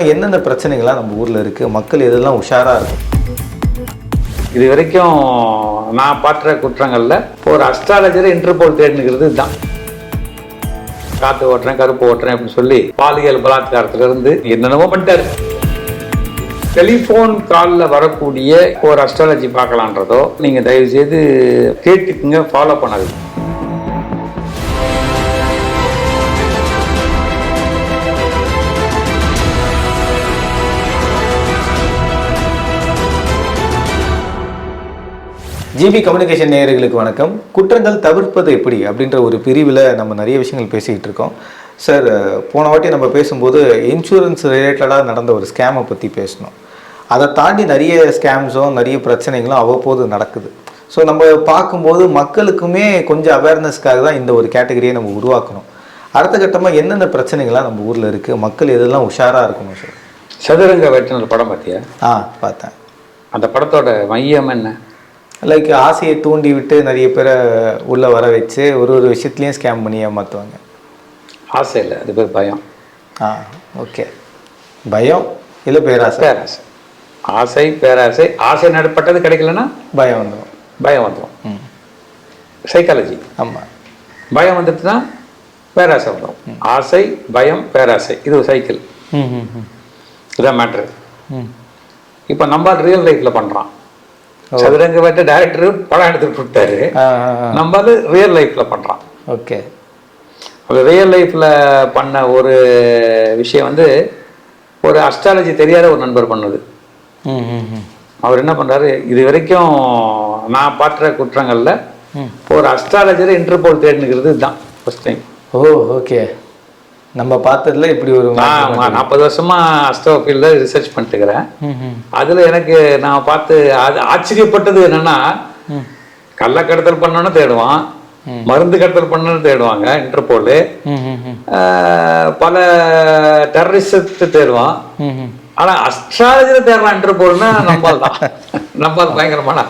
என்னென்ன பிரச்சனைகள்லாம் நம்ம ஊரில் இருக்குது, மக்கள் எதெல்லாம் உஷாராக இருக்கும்? இது வரைக்கும் நான் பார்க்குற குற்றங்களில் ஒரு அஸ்ட்ராலஜரை இன்டர்போல் தேடினுக்கிறது தான். காற்று ஓட்டுறேன், கருப்பு ஓட்டுறேன் அப்படின்னு சொல்லி பாலியல் பலாத்காரத்திலிருந்து என்னென்னவோ பண்ணிட்டாரு. டெலிஃபோன் காலில் வரக்கூடிய ஒரு அஸ்ட்ராலஜி பார்க்கலான்றதோ நீங்கள் தயவுசெய்து கேட்டுக்குங்க, ஃபாலோ பண்ணாதீங்க. ஜிபி கம்யூனிகேஷன் நேயர்களுக்கு வணக்கம். குற்றங்கள் தவிர்ப்பது எப்படி அப்படின்ற ஒரு பிரிவில் நம்ம நிறைய விஷயங்கள் பேசிக்கிட்டு இருக்கோம். சார், போன வாட்டி நம்ம பேசும்போது இன்சூரன்ஸ் ரிலேட்டடாக நடந்த ஒரு ஸ்கேமை பற்றி பேசணும். அதை தாண்டி நிறைய ஸ்கேம்ஸும் நிறைய பிரச்சனைகளும் அவ்வப்போது நடக்குது. ஸோ நம்ம பார்க்கும்போது மக்களுக்குமே கொஞ்சம் அவேர்னஸ்க்காக தான் இந்த ஒரு கேட்டகரியை நம்ம உருவாக்கணும். அடுத்த கட்டமாக என்னென்ன பிரச்சனைகள்லாம் நம்ம ஊரில் இருக்குது, மக்கள் எதெல்லாம் உஷாராக இருக்கணும் சார்? சதுரங்க வேட்டைன்னு படம் பார்த்தியா? பார்த்தேன். அந்த படத்தோட மையம் என்ன? லைக் ஆசையை தூண்டி விட்டு நிறைய பேரை உள்ளே வர வச்சு ஒரு விஷயத்துலையும் ஸ்கேம் பண்ணி ஏமாற்றுவாங்க. ஆசை இல்லை, அது பேர் பயம். ஓகே. பயம் இல்லை பேராசை? பேராசை. ஆசை, பேராசை. ஆசை நடப்பட்டது கிடைக்கலன்னா பயம் வந்துடும். பயம் வந்துடும். சைக்காலஜி. ஆமாம். பயம் வந்துட்டுனா பேராசை வந்துடும். ஆசை, பயம், பேராசை, இது ஒரு சைக்கிள். இதுதான் மேட்ரு. இப்போ நம்ம ரியல் லைஃப்பில் பண்ணுறான். சதுரங்க வேட்டை டைரக்டர் படம் எடுத்துட்டு கொடுத்தாரு, நம்ம அது ரியல் லைஃப்ல பண்றான். ஓகே. அது ரியல் லைஃப்ல பண்ண ஒரு விஷயம் வந்து ஒரு அஸ்ட்ராலஜி தெரியாத ஒரு நண்பர் பண்ணது. அவர் என்ன பண்றாரு, இது வரைக்கும் நான் பார்க்குற குற்றங்கள்ல ஒரு அஸ்ட்ராலஜரை இன்டர்போல் தேடினுக்கிறது தான் ஃபர்ஸ்ட் டைம். ஓகே. நம்ம பார்த்ததுல இப்படி ஒரு 40 வருஷமா அஸ்ட்ரோ ஃபீல்டில் ரிசர்ச் பண்ணிட்டுக்கிறேன். அதுல எனக்கு நான் பார்த்து அது ஆச்சரியப்பட்டது என்னன்னா, கள்ளக்கடத்தல் பண்ணணும்னு தேடுவான், மருந்து கடத்தல் பண்ணணும்னு தேடுவாங்க இன்டர்போல், பல டெரரிஸ்ட் தேடுவான். ஆனா அஸ்ட்ராலஜில தேடுறான் இன்டர்போல்னா நம்பால் தான். நம்பால் பயங்கரமான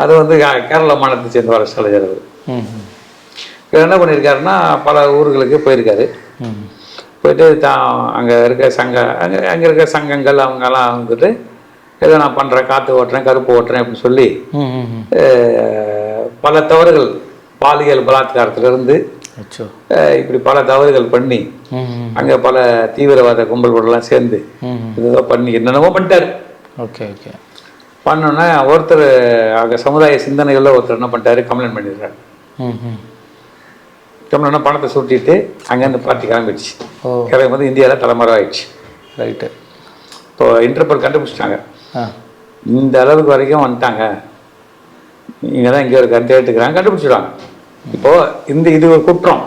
அது வந்து கேரள மாநிலத்தை சேர்ந்த அஸ்ட்ராலஜர். அவர் என்ன பண்ணியிருக்காருன்னா, பல ஊர்களுக்கு போயிருக்காரு. போயிட்டு தான் அங்கே இருக்க அங்கே இருக்க சங்கங்கள் அவங்கெல்லாம் வந்துட்டு ஏதோ நான் பண்ணுறேன், காற்று ஓட்டுறேன், கருப்பு ஓட்டுறேன் அப்படின்னு சொல்லி பல தவறுகள், பாலியல் பலாத்காரத்திலிருந்து இப்படி பல தவறுகள் பண்ணி அங்கே பல தீவிரவாத கும்பல்களெல்லாம் சேர்ந்து இதோ பண்ணி என்னென்னமோ பண்ணிட்டாரு. Okay okay. பண்ணோன்னா ஒருத்தர் அங்கே சமுதாய சிந்தனைகளில் ஒருத்தர் என்ன பண்ணிட்டாரு, கம்ப்ளைண்ட் பண்ணிடுறாரு. கம்ப்ளைண்ட் பணத்தை சுட்டிட்டு அங்கேருந்து பார்ட்டி கிளம்பிடுச்சு. கிளம்பி வந்து இந்தியாவில் தலைமுறை ஆயிடுச்சு. ரைட்டு. இப்போ இன்டர்போல் கண்டுபிடிச்சிட்டாங்க, இந்த அளவுக்கு வரைக்கும் வந்துட்டாங்க, இங்கே தான் இங்கே ஒரு கருத்தை எடுத்துக்கிறாங்க, கண்டுபிடிச்சிடுவாங்க. இப்போது இது ஒரு குற்றம்,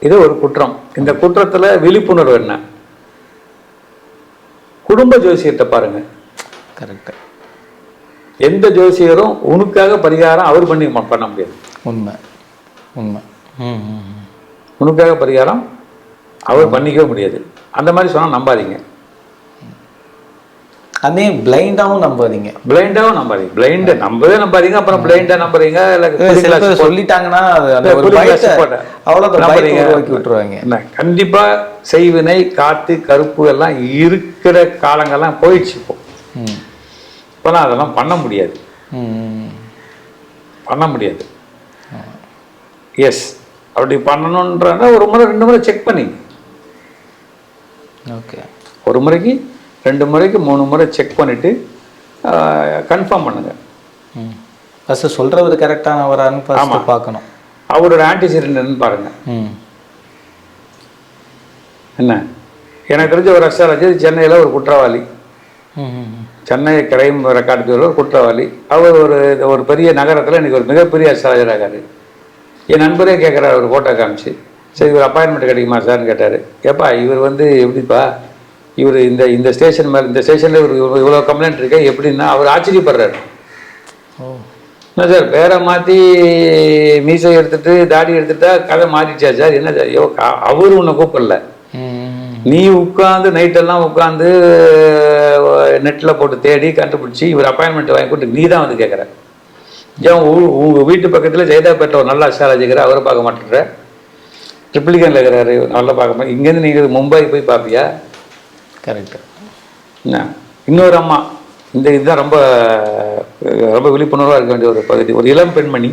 இது ஒரு குற்றம். இந்த குற்றத்தில் விழிப்புணர்வு என்ன? குடும்ப ஜோசியத்தை பாருங்க. கரெக்டு. எந்த ஜோசியரும் உனக்காக பரிகாரம் அவர் பண்ண முடியாது. உண்மை உண்மை. உனக்காக பரிகாரம் அவர் பண்ணிக்கவே முடியாது. அந்த மாதிரி சொன்னால் நம்பாதீங்க. அதே பிளைண்டாகவும் நம்பாதீங்க. பிளைண்டாகவும் நம்பாதீங்க. பிளைண்டை நம்பவே நம்பாதீங்க. அப்புறம் பிளைண்டா நம்புறீங்க, இல்லை சொல்லிட்டாங்கன்னா விட்டுருவாங்க. கண்டிப்பா செய்வினை, காத்து, கருப்பு எல்லாம் இருக்கிற காலங்கள்லாம் போயிடுச்சு. இப்போலாம் அதெல்லாம் பண்ண முடியாது. பண்ண முடியாது. எஸ், அப்படி பண்ணணுன்றத ஒரு முறை 2 முறை செக் பண்ணிங்க. ஓகே. ஒரு முறைக்கு 2 முறைக்கு 3 முறை செக் பண்ணிவிட்டு கன்ஃபார்ம் பண்ணுங்க. ஃபஸ்ட்டு சொல்கிறவர் கரெக்டானவரான்னு ஃபஸ்ட்டு பார்க்கணும். அவரோட ஆன்டிசிடென்ட்னு பாருங்க. என்ன, எனக்கு தெரிஞ்ச ஒரு அஸ்ட்ராலஜி சென்னையில் ஒரு குற்றவாளி, சென்னை கிரைம் ரெக்கார்டு ஒரு குற்றவாளி. அவர் ஒரு பெரிய நகரத்தில் இன்றைக்கி ஒரு மிகப்பெரிய அஸ்ட்ராலஜர் ஆகாரு. என் நண்பரே கேட்குறாரு, ஒரு ஃபோட்டோ காமிச்சு, சரி இவர் அப்பாயின்மெண்ட் கிடைக்குமா சார்னு கேட்டார். ஏப்பா இவர் வந்து எப்படிப்பா, இவர் இந்த ஸ்டேஷன் மேலே, இந்த ஸ்டேஷனில் இவர் இவ்வளோ கம்ப்ளைண்ட் இருக்கா எப்படின்னா அவர் ஆச்சரியப்படுறாரு. என்ன சார் பேரை மாற்றி மீசை எடுத்துட்டு தாடி எடுத்துட்டா கதை மாறிடுச்சா சார்? என்ன சார், ஐயோ அவரு உன்னை கூப்பிடல, நீ உட்காந்து நைட்டெல்லாம் உட்காந்து நெட்டில் போட்டு தேடி கண்டுபிடிச்சி இவர் அப்பாயின்மெண்ட் வாங்கி கொடுத்து நீ தான் வந்து கேட்குற. ஏன் உங்கள் வீட்டு பக்கத்தில் ஜெயதாப்பேட்டை ஒரு நல்ல அஸ்ட்ராலஜிக்கிற, அவரை பார்க்க மாட்டேங்கிற. ட்ரிப்ளிகனில் இருக்கிறாரு, நல்லா பார்க்க மாட்டேன். இங்கேருந்து நீங்கள் மும்பை போய் பார்ப்பியா? கரெக்டு. என்ன இன்னொரு அம்மா, இதுதான் ரொம்ப ரொம்ப விழிப்புணர்வாக இருக்க வேண்டிய ஒரு பகுதி. ஒரு இளம் பெண்மணி,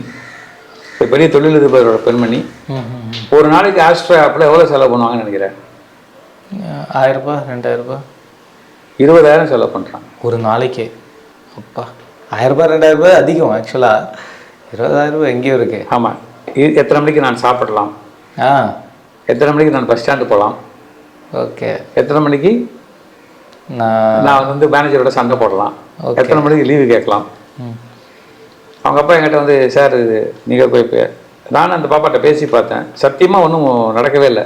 பெரிய தொழிலதிபரோட பெண்மணி, ஒரு நாளைக்கு ஆஸ்ட்ரோ ஆப்பில் எவ்வளோ செலவு பண்ணுவாங்கன்னு நினைக்கிறேன்? 1000 ரூபாய் 2000 ரூபாய் 20,000 செலவு பண்ணுறாங்க ஒரு நாளைக்கு. அப்பா, 1000 ரூபாய் 2000 ரூபாய் அதிகம் ஆக்சுவலாக. 20,000 ரூபாய் எங்கேயோ இருக்கு. ஆமாம். எத்தனை மணிக்கு நான் சாப்பிடலாம், ஆ எத்தனை மணிக்கு நான் பஸ் ஸ்டாண்டு போகலாம், ஓகே, எத்தனை மணிக்கு நான் வந்து மேனேஜரோட சண்டை போடலாம், எத்தனை மணிக்கு லீவு கேட்கலாம். அவங்க அப்பா என்கிட்ட வந்து, சார் இது நீங்கள் போய் நானும் அந்த பாப்பாட்ட பேசி பார்த்தேன், சத்தியமாக ஒன்றும் நடக்கவே இல்லை.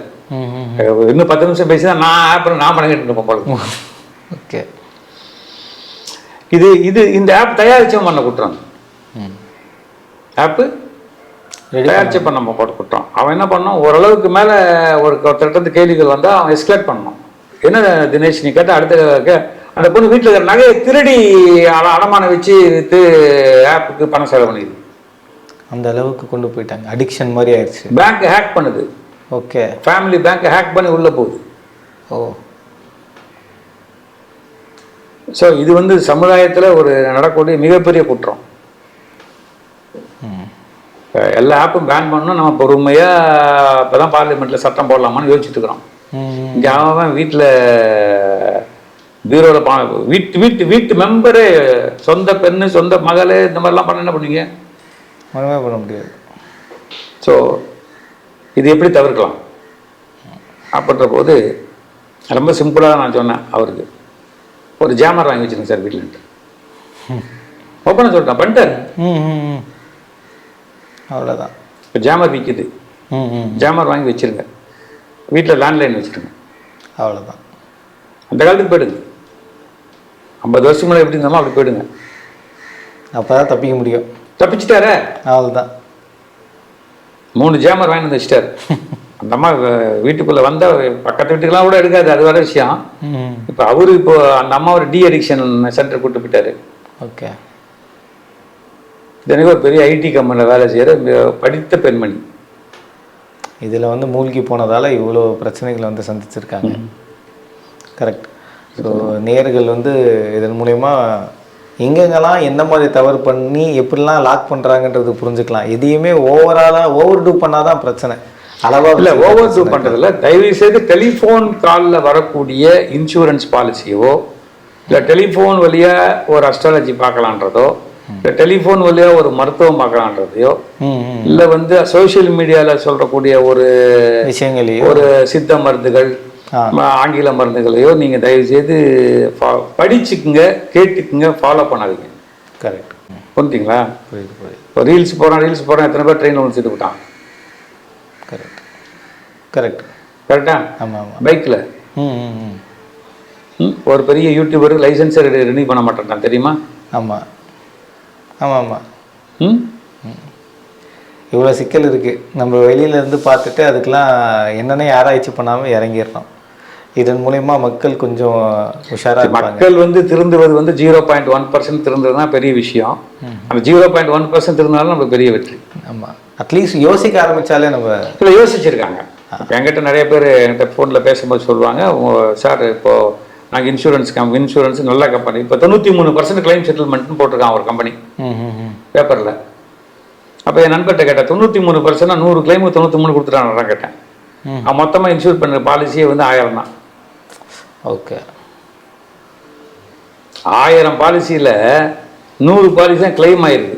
இன்னும் 10 நிமிஷம் பேசி தான் நான் பணங்கிட்டு இருப்பேன் போல. ஓகே. இந்த ஆப் தயாரிச்சவன் பண்ண குற்றம். ஆப்பு தயாரிச்சு பண்ண போட்டு குற்றம். அவன் என்ன பண்ணான், ஓரளவுக்கு மேலே ஒருத்தர் கேள்விகள் வந்தால் அவன் எஸ்கலேட் பண்ணணும். என்ன தினேஷ் நீ கேட்டால் அடுத்த அந்த பொண்ணு வீட்டில் இருக்கிற நகையை திருடி அடமானம் வச்சு விற்று ஆப்புக்கு பணம் செலவு பண்ணிடுது. அந்த அளவுக்கு கொண்டு போயிட்டாங்க, அடிக்ஷன் மாதிரி ஆயிடுச்சு. பேங்க் ஹேக் பண்ணுது. ஓகே. ஃபேமிலி பேங்க் ஹேக் பண்ணி உள்ளே போகுது. ஓ. ஸோ இது வந்து சமுதாயத்தில் ஒரு நடக்கக்கூடிய மிகப்பெரிய குற்றம். எல்லா ஆப்பும் பேன் பண்ணணும். நம்ம பொறுமையாக இப்போ தான் பார்லிமெண்ட்டில் சட்டம் போடலாமான்னு யோசிச்சுட்டு இருக்கிறோம். இங்கே அவன் வீட்டில் பீரோவில் வீட்டு மெம்பரு, சொந்த பெண்ணு, சொந்த மகளே, இந்த மாதிரிலாம் பண்ண என்ன பண்ணுவீங்க? ஒன்றுமே பண்ண முடியாது. ஸோ இது எப்படி தவிர்க்கலாம் அப்படின்ற போது ரொம்ப சிம்பிளாக நான் சொன்னேன் அவருக்கு, ஒரு ஜாமர் வாங்கி வச்சுருங்க சார் வீட்டில்ன்ட்டு. ஓப்பனாக சொல்லிட்டேன், பண்ணிட்டார். அவ்வளோதான். இப்போ ஜாமர் விற்கிது, ஜாமர் வாங்கி வச்சுருங்க, வீட்டில் லேண்ட்லைன் வச்சுருங்க, அவ்வளோதான். அந்த காலத்துக்கு போயிடுங்க. 50 வருஷம் மேலே எப்படி இருந்தாலும் அப்படி போயிடுங்க. அப்போ தான் தப்பிக்க முடியும். தப்பிச்சுட்டாரே, அவ்வளோதான். 3 ஜாமர் வாங்கி வந்து வச்சுட்டாரு. அந்த அம்மா வீட்டுக்குள்ளே வந்தால் பக்கத்து வீட்டுக்கெல்லாம் கூட எடுக்காது, அது வேறு விஷயம். இப்போ அந்த அம்மா ஒரு டி அடிக்ஷன் சென்டர் கூப்பிட்டு போயிட்டாரு. ஓகே. எனக்கு ஒரு பெரிய ஐடி கம்பெனியில் வேலை செய்கிற படித்த பெண்மணி. இதில் வந்து மூழ்கி போனதால் இவ்வளோ பிரச்சனைகளை வந்து சந்திச்சிருக்காங்க. கரெக்ட். ஸோ நேர்கள் வந்து இதன் மூலயமா எங்கெங்கெல்லாம் எந்த மாதிரி தவறு பண்ணி எப்படிலாம் லாக் பண்ணுறாங்கன்றது புரிஞ்சுக்கலாம். எதையுமே ஓவர் டூ பண்ணால் தான் பிரச்சனை. அளவாக இல்லை, ஓவர் டூ பண்ணுறதில்ல. தயவுசெய்து டெலிஃபோன் காலில் வரக்கூடிய இன்சூரன்ஸ் பாலிசியோ, இல்லை டெலிஃபோன் வழியாக ஒரு அஸ்ட்ராலஜி பார்க்கலான்றதோ, இல்லை டெலிஃபோன் வழியாக ஒரு மருத்துவம் பார்க்கலான்றதையோ, இல்லை வந்து சோசியல் மீடியாவில் சொல்கிறக்கூடிய ஒரு விஷயங்களையோ, ஒரு சித்த மருந்துகள், ஆங்கில மருந்துகளையோ நீங்கள் தயவுசெய்து படிச்சுக்குங்க, கேட்டுக்குங்க, ஃபாலோ பண்ணாதீங்க. கரெக்ட். புரிஞ்சுங்களா? புரியுது புரியுது. இப்போ ரீல்ஸ் போகிறேன் எத்தனை பேர் ட்ரெயினில் ஒழிச்சுட்டு விட்டான். கரெக்ட் கரெக்ட் கரெக்டா? ஆமாம் ஆமாம். பைக்கில் ஒரு பெரிய யூடியூபர் லைசன்ஸை ரினியூ பண்ண மாட்டேன்ட்டான் தெரியுமா? ஆமாம் ஆமாம் ஆமாம். இவ்வளோ சிக்கல் இருக்குது. நம்ம வெளியிலேருந்து பார்த்துட்டு அதுக்கெலாம் என்னென்ன ஆராய்ச்சி பண்ணாமல் இறங்கிடணும். இதன் மூலயமா மக்கள் கொஞ்சம் உஷாராக மக்கள் வந்து திருந்துவது வந்து 0.1% திருந்ததுனா பெரிய விஷயம். அந்த 0.1% திருந்தாலும் நம்ம பெரிய வெற்றி. ஆமாம். அட்லீஸ்ட் யோசிக்க ஆரம்பித்தாலே நம்ம இல்லை யோசிச்சிருக்காங்க. என்கிட்ட நிறைய பேர் என்கிட்ட ஃபோனில் பேசும்போது சொல்லுவாங்க, சார் இப்போது நாங்கள் இன்சூரன்ஸ் நல்ல கம்பெனி, இப்போ 93% கிளைம் செட்டில்மெண்ட்னு போட்டிருக்கான் ஒரு கம்பெனி பேப்பரில். அப்போ என் நண்பர்கிட்ட கேட்டேன், 93% 100 கிளைம் 93 கொடுத்துட்டான் கேட்டேன். அவன் மொத்தமாக இன்சூர் பண்ணுற பாலிசியே வந்து 1000 தான். ஓகே. 1000 பாலிசியில் 100 பாலிசி தான் கிளைம் ஆயிருக்கு.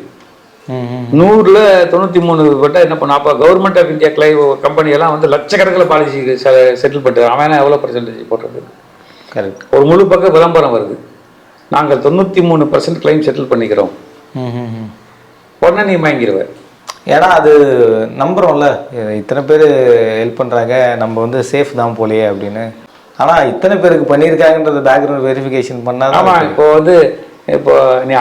100ல் 93 பட்டால் என்ன பண்ண? அப்போ கவர்மெண்ட் ஆஃப் இந்தியா கிளைம் கம்பெனியெல்லாம் வந்து லட்சக்கணக்கில் பாலிசி செட்டில் பண்ணிட்டு அவன் எவ்வளோ பர்சன்டேஜ் போட்டுருக்கு? கரெக்ட். ஒரு முழு பக்கம் விளம்பரம் வருது, நாங்கள் 93% கிளைம் செட்டில் பண்ணிக்கிறோம். உடனே நீ வாங்கிடுவேன். ஏன்னா அது நம்புகிறோம்ல, இத்தனை பேர் ஹெல்ப் பண்ணுறாங்க, நம்ம வந்து சேஃப் தான் போலையே அப்படின்னு. ஆனால் இத்தனை பேருக்கு பண்ணியிருக்காங்கன்றது பேக்ரவுண்ட் வெரிஃபிகேஷன் பண்ணால். ஆமாம். இப்போ நீ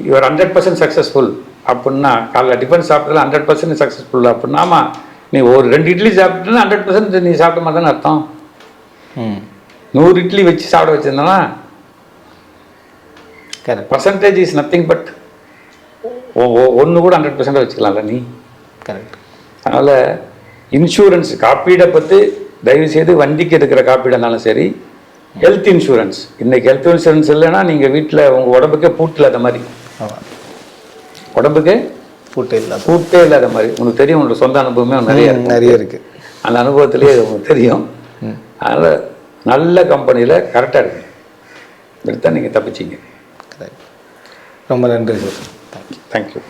யுவர் 100% சக்ஸஸ்ஃபுல் அப்படின்னா, காலைல டிஃபன் சாப்பிட்டதில் 100% சக்ஸஸ்ஃபுல் அப்படின்னா, ஆமாம் நீ ஒரு 2 இட்லி சாப்பிட்டுன்னா 100% நீ சாப்பிட்ட மாதிரி தானே அர்த்தம். 100 இட்லி வச்சு சாப்பிட வச்சுருந்தனா correct. Percentage is nothing but ஒன்று கூட 100% வச்சுக்கலாம்ல நீ. கரெக்ட். அதனால் இன்சூரன்ஸ் காப்பீடை பற்றி தயவுசெய்து வண்டிக்கு எடுக்கிற காப்பீடாக இருந்தாலும் சரி, ஹெல்த் இன்சூரன்ஸ். இன்றைக்கி ஹெல்த் இன்சூரன்ஸ் இல்லைன்னா நீங்கள் வீட்டில் உங்கள் உடம்புக்கே பூட்டு இல்லாத மாதிரி. ஆமாம், உடம்புக்கே பூட்டே இல்லாத மாதிரி. உங்களுக்கு தெரியும், உங்களுக்கு சொந்த அனுபவமே நிறைய இருக்குது. அந்த அனுபவத்திலேயே உங்களுக்கு தெரியும். அதனால் நல்ல கம்பெனியில் கரெக்டாக இருக்கு, எடுத்தால் நீங்கள் தப்பிச்சிங்க. ரொம்ப நன்றி சார். தேங்க்யூ.